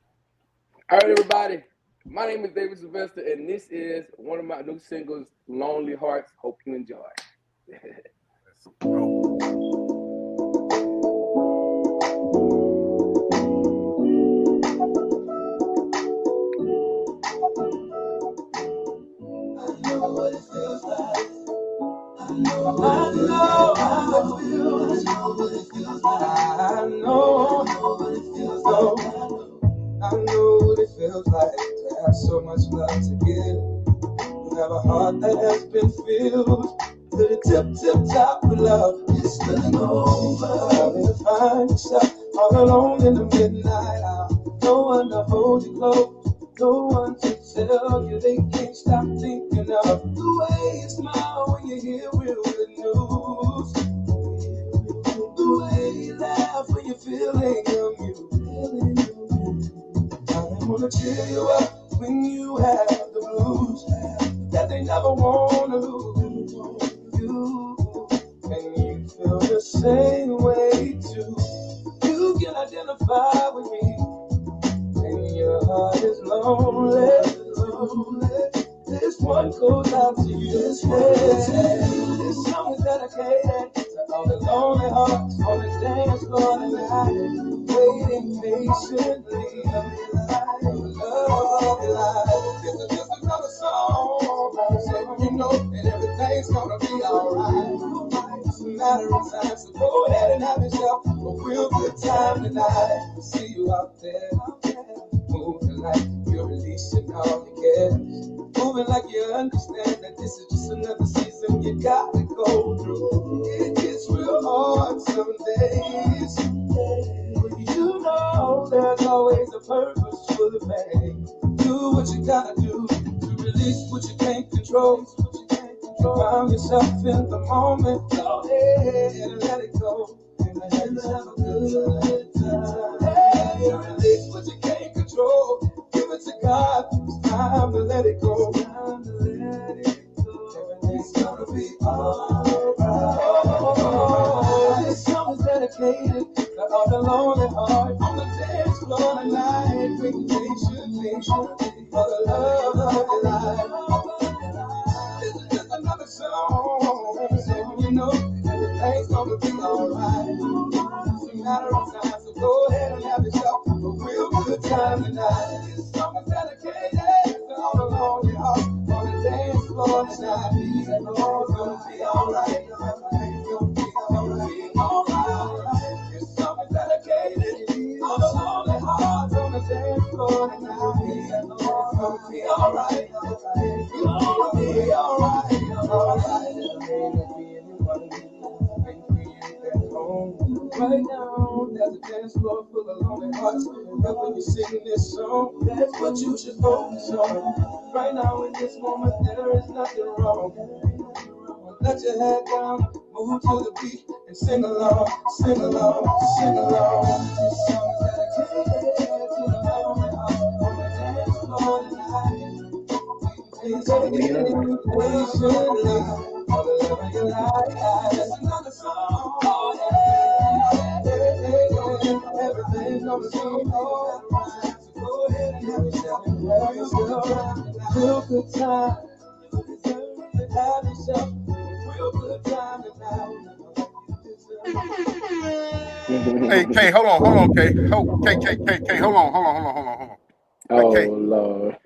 All right, everybody. My name is David Sylvester, and this is one of my new singles, Lonely Hearts. Hope you enjoy. Let's go. I know what it feels like to have so much love to give. You have a heart that has been filled to the tip top of love. It's spilling over. Only to find yourself all alone in the midnight hour. No one to hold you close, no one to tell you they can't stop thinking of the way you smile when you hear real good news. The way you laugh when you're feeling amused. I wanna cheer you up when you have the blues that they never wanna lose you. And you feel the same way too. You can identify with me. And your heart is lonely. This one goes out to you. This song is dedicated to all the lonely hearts on the dance floor tonight, waiting patiently. Love of your life. matter of time, so go ahead and have yourself a real good time tonight. See you out there, moving like you're releasing all your cares, moving like you understand that this is just another season you gotta go through. It gets real hard some days, but you know there's always a purpose for the pain. Do what you gotta do to release what you can't control. Find yourself in the moment, go ahead and let it go. And have a good time. Hey, release what you can't control. Give it to God. It's time to let it go. Time to let it go. Everything's gonna be alright. This song is dedicated to all the lonely hearts on the dance floor tonight. Bring patient for the love of your life. This is just another song, so you know everything's gonna be alright. It's a matter of time, so go ahead and have yourself a real good time tonight. This song is dedicated to all the lonely hearts on the dance floor tonight. It's gonna be alright. Everything's gonna be alright. This song is dedicated to all the lonely hearts on the dance floor tonight. It's gonna be alright. It's gonna be alright. Right now, there's a dance floor full of lonely hearts. And when you're singing this song, that's what you should focus on. Right now, in this moment, there is nothing wrong. Let your head down, move to the beat, and sing along, sing along, sing along. This song is dedicated to the lonely hearts on the dance floor tonight. Please take it patiently for the love of your life. Just another song. Everything's gonna be alright. So go ahead and have yourself a real good time. Have yourself a real good time tonight. Hey, K, hold on, K. K, hold on. Oh, Okay. Lord.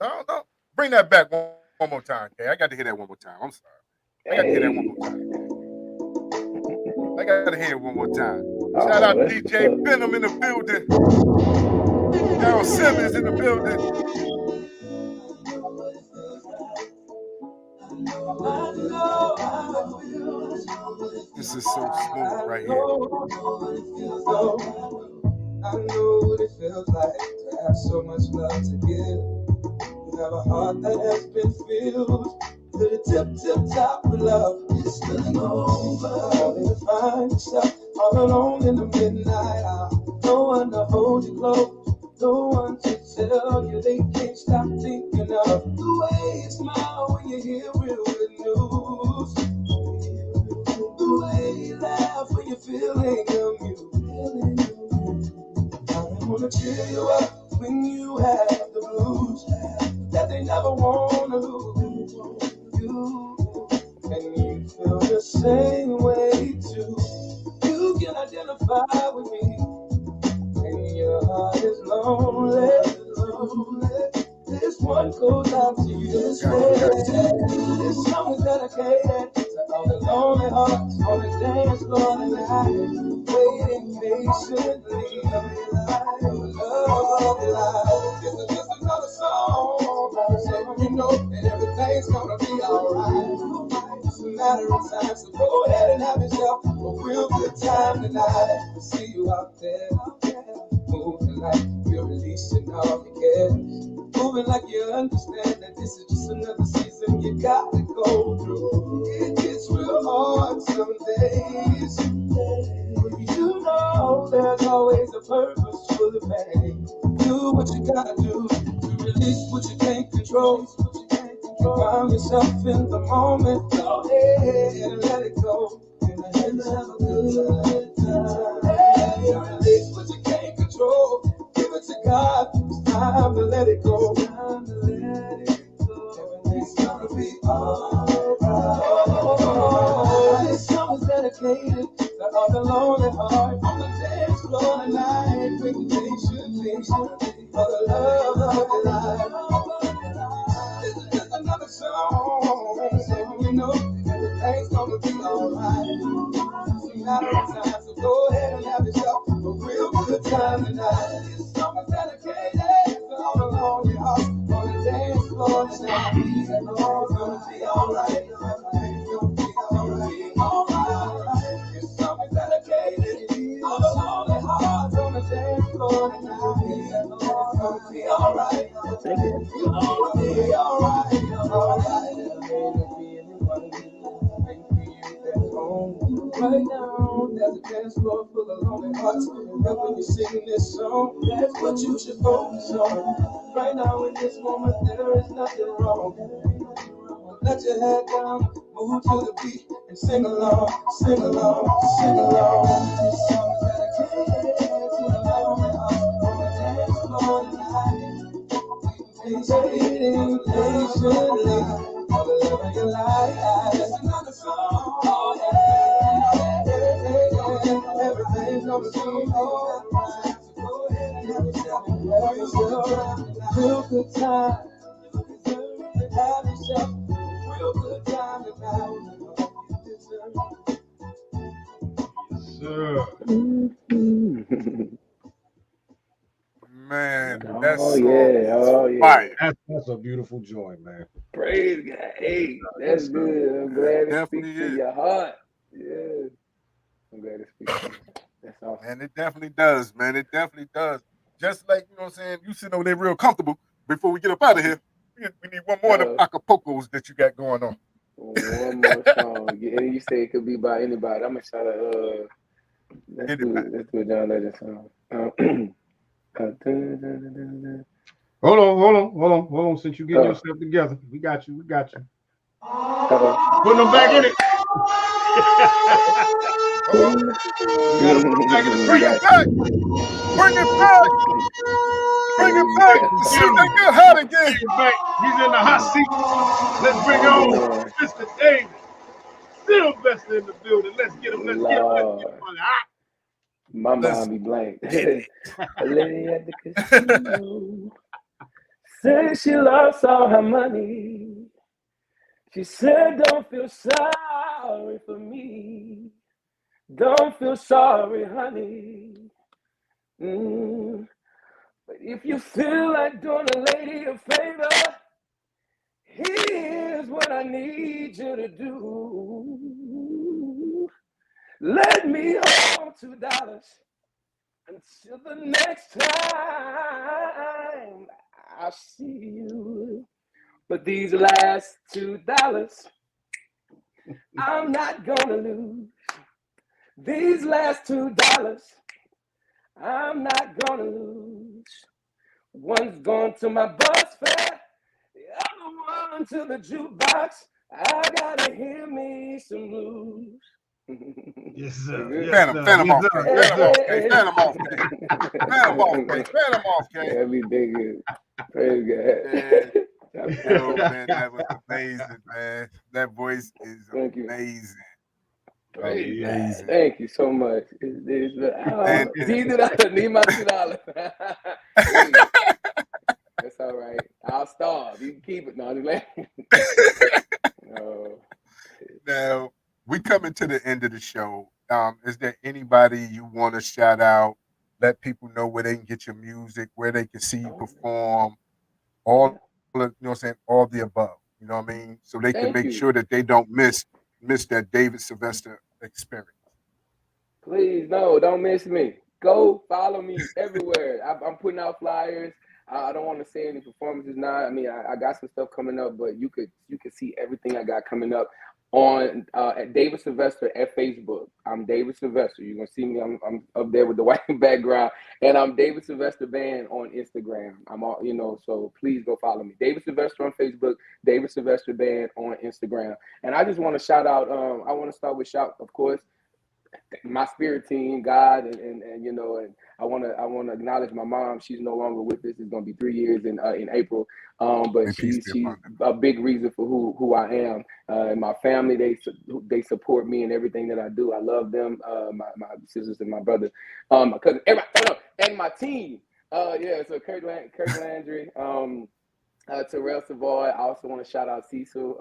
No. Bring that back one more time, K. I got to hear that one more time. I'm sorry. I got to hear that one more time. I got to hear it one more time. Shout out to DJ Venom in the building. Daryl Simmons in the building. This is so smooth right here. I know what it feels like to have so much love to give. You have a heart that has been filled to the tip top of love. It's spilling over. Only to find yourself all alone in the midnight hour. No one to hold you close. No one to tell you they can't stop thinking of the way you smile when you hear real good news. The way you laugh when you're feeling amused. I wanna cheer you up when you have the blues that they never wanna lose. You and you feel the same way too. You can identify with me. And your heart is lonely. This one goes out to you. This song is dedicated to all the lonely hearts on the dance floor tonight, waiting patiently for the love of your life. This is just another song, so you know that everything's gonna be alright. It's a matter of time, so go ahead and have yourself a real good time tonight. See you out there, moving like you're releasing all your cares, moving like you understand that this is just another season you gotta go through. It gets real hard some days, but you know there's always a purpose for the pain. Do what you gotta do to release what you can't control. Find yourself in the moment, go ahead and let it go. And have a good time. Hey, release what you can't control. Give it to God. It's time to let it go. Time to let it go. Everything's gonna be alright. This song is dedicated to all the lonely hearts on the dance floor tonight. Bring patiently for the love of your life. This is just another song, so you know everything's gonna be alright. floor tonight. It's gonna be alright. Thank you. It's gonna be alright. Right now, there's a dance floor full of lonely hearts. And when you sing this song, that's what you should focus on. Right now, in this moment, there is nothing wrong. Let your head down, move to the beat, and sing along, sing along, sing along. This song is dedicated to the lonely hearts on the dance floor tonight. Please waiting patiently for the love of your life. Just another song, oh yeah. Everything's gonna be alright. So go ahead and have yourself a real good time. Have yourself a real good time tonight. Yes, sir. Man, that's Oh yeah, oh yeah. fire. That's a beautiful joint, man. Praise God. Hey, that's good. I'm glad it definitely speaks to is. your heart. Yeah. I'm glad it speaks to you. That's awesome. And it definitely does, man. It definitely does. Just like, you know what I'm saying, you sitting over there real comfortable. Before we get up out of here, we need one more of them Acapulcos that you got going on. One more song. And you say it could be by anybody. I'm gonna shout out let's do a John Legend song. Hold on. Since you get yourself together, we got you. Putting them back in it. You gotta put them back in the Bring it back. Bring it back. Bring it back. See if they get hot again. He's in the hot seat. Let's bring on Mr. David. Sylvester in the building. Let's get him. Let's get him. My mind be blank. A lady at the casino said she lost all her money. She said, "Don't feel sorry for me. Don't feel sorry, honey. But if you feel like doing a lady a favor, here's what I need you to do. Let me hold $2 until the next time I see you. But these last $2, I'm not gonna lose. These last $2, I'm not gonna lose. One's gone to my bus fare, the other one to the jukebox. I gotta hear me some blues." Yes, sir. Fan them off, Kay. Everything is praise God. Yo, man, that was amazing, man. That voice is amazing. Amazing. Thank you so much. I need my $2. That's all right. I'll starve. You can keep it. No, Now, we coming to the end of the show. Is there anybody you want to shout out? Let people know where they can get your music, where they can see you perform, all you know what I'm saying, all the above. You know what I mean? So they can make sure that they don't miss that David Sylvester experience. Please, no, don't miss me. Go follow me everywhere. I'm putting out flyers. I don't want to say any performances now. I mean, I got some stuff coming up, but you could see everything I got coming up on at David Sylvester at Facebook. I'm David Sylvester. You're gonna see me. I'm up there with the white background, and I'm David Sylvester Band on Instagram. I'm all, so please go follow me. David Sylvester on Facebook, David Sylvester Band on Instagram. And I just want to shout out. I want to start with of course, my spirit team, God, and I want to acknowledge my mom. She's no longer with us. It's going to be 3 years in April. But she's a big reason for who I am. And my family, they support me in everything that I do. I love them, my sisters and my brother, my cousin, everybody, and my team. So Kurt Landry, Terrell Savoy. I also want to shout out Cecil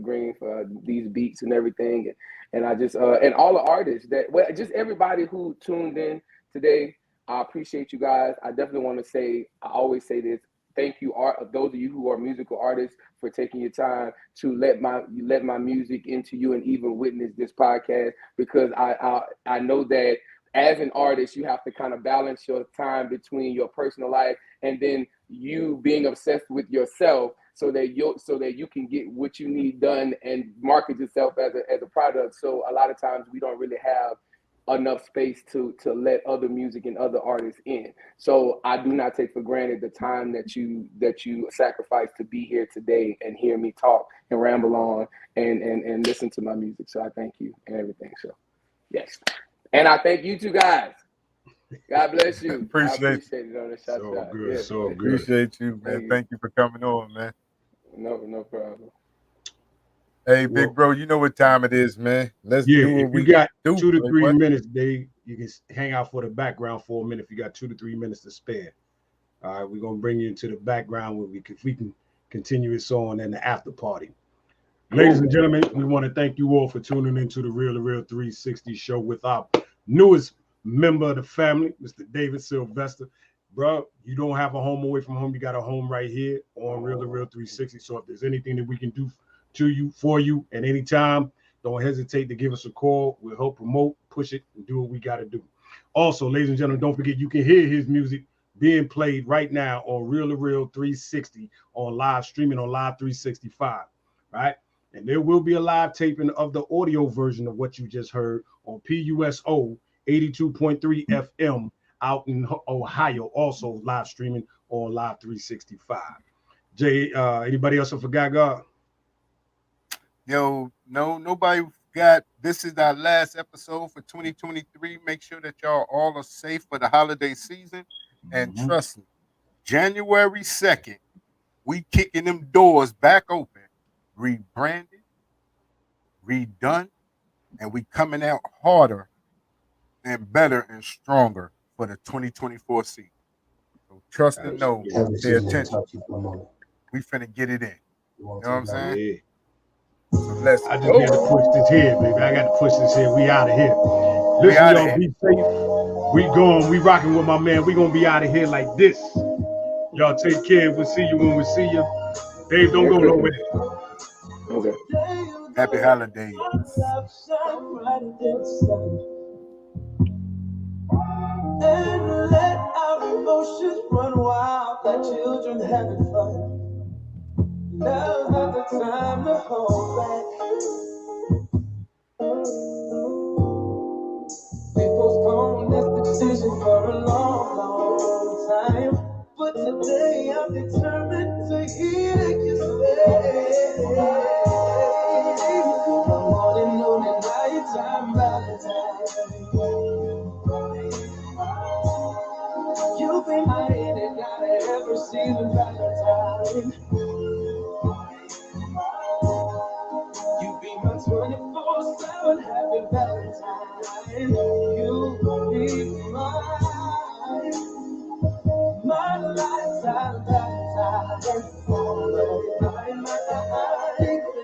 Green for these beats and everything. And I just and all the artists just everybody who tuned in today. I appreciate you guys. I definitely want to say, I always say this. Thank you, those of you who are musical artists, for taking your time to let my music into you and even witness this podcast, because I know that as an artist, you have to kind of balance your time between your personal life and then you being obsessed with yourself, so that you can get what you need done and market yourself as a product. So a lot of times we don't really have enough space to let other music and other artists in. So I do not take for granted the time that you sacrifice to be here today and hear me talk and ramble on and listen to my music. So I thank you and everything. So yes. And I thank you two guys. God bless you. Appreciate it on the shot. So good, Yeah. so good. Appreciate you, man. Thank you for coming on, man. No problem. Hey, big bro, you know what time it is, man. Let's do what we got do. 2 to 3 minutes, Dave. You can hang out for the background for a minute if you got 2 to 3 minutes to spare. All right, we're gonna bring you into the background where we can continue this on in the after party. Ladies and gentlemen, we want to thank you all for tuning into the Real to Real 360 show with our newest member of the family, Mr. David Sylvester. Bro, you don't have a home away from home. You got a home right here on Real to Real 360. So if there's anything that we can do for you at any time, don't hesitate to give us a call. We'll help promote, push it, and do what we got to do. Also, ladies and gentlemen, don't forget you can hear his music being played right now on Real to Real 360 on live streaming on Live 365, right? And there will be a live taping of the audio version of what you just heard on PUSO 82.3 FM out in Ohio, also live streaming on Live 365. Jay, anybody else I forgot, God? Yo, no, nobody got. This is our last episode for 2023. Make sure that y'all all are safe for the holiday season. And trust me, January 2nd, we kicking them doors back open, rebranded, redone, and we coming out harder and better and stronger for the 2024 season. So trust and know, pay attention. We finna get it in. You know what I'm saying? Yeah. So I just got to push this here, baby. I got to push this here. We out of here. Listen, y'all, be safe. We going. We rocking with my man. We gonna be out of here like this. Y'all take care. We'll see you when we see you. Dave, don't go nowhere. Okay. Happy holidays. And let our emotions run wild like children having fun. Now's not the time to hold back. We postponed this decision for a long, long time. But today I'm determined to hear you say, morning, noon, and night time, Valentine. You'll be my in and out of every season, Valentine. You be my 24/7 happy Valentine. You be my lifetime Valentine.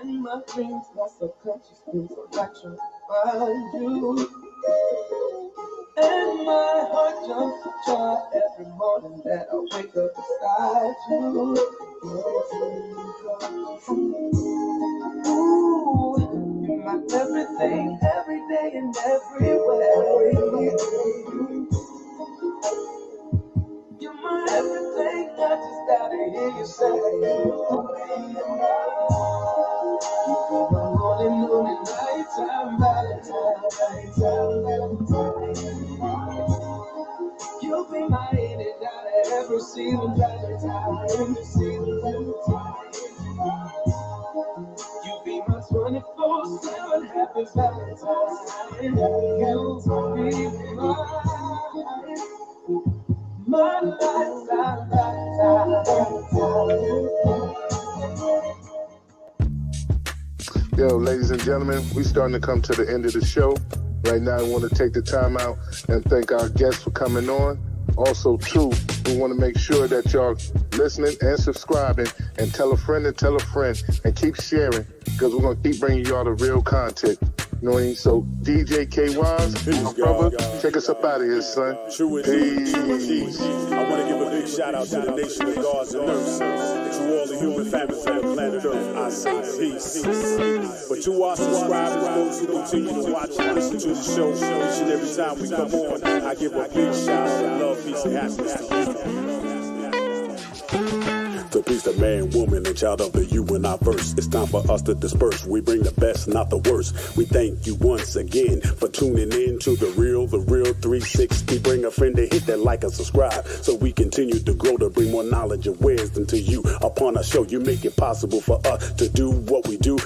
In my dreams, my subconscious dreams are natural. Find you. And my heart jumps to joy every morning that I wake up beside you. Ooh, you're my everything, every day and everywhere. You're my everything, I just gotta hear you say. You be my morning, noon, and nighttime Valentine. You'll be my in and out of every season, Valentine. You be my 24/7 happy Valentine. You'll be my lifetime Valentine. Yo, ladies and gentlemen, we starting to come to the end of the show. Right now, I want to take the time out and thank our guests for coming on. Also, too, we want to make sure that y'all listening and subscribing and tell a friend and keep sharing because we're going to keep bringing y'all the real content. You know what I mean? So DJ K-Wise, my brother, God. take us up out of here, son. True Peace. indeed. I want to give a big shout out to the nation of gods and earth. To all the human families on the planet Earth, I say peace. But to our subscribers, those who continue to watch and listen to the show each and every time we come on, I give a big shout out of love, peace, and happiness to you. To peace, the man, woman, and child of the you and I verse. It's time for us to disperse. We bring the best, not the worst. We thank you once again for tuning in to the real 360. Bring a friend to hit that like and subscribe so we continue to grow to bring more knowledge and wisdom to you. Upon our show, you make it possible for us to do what we do.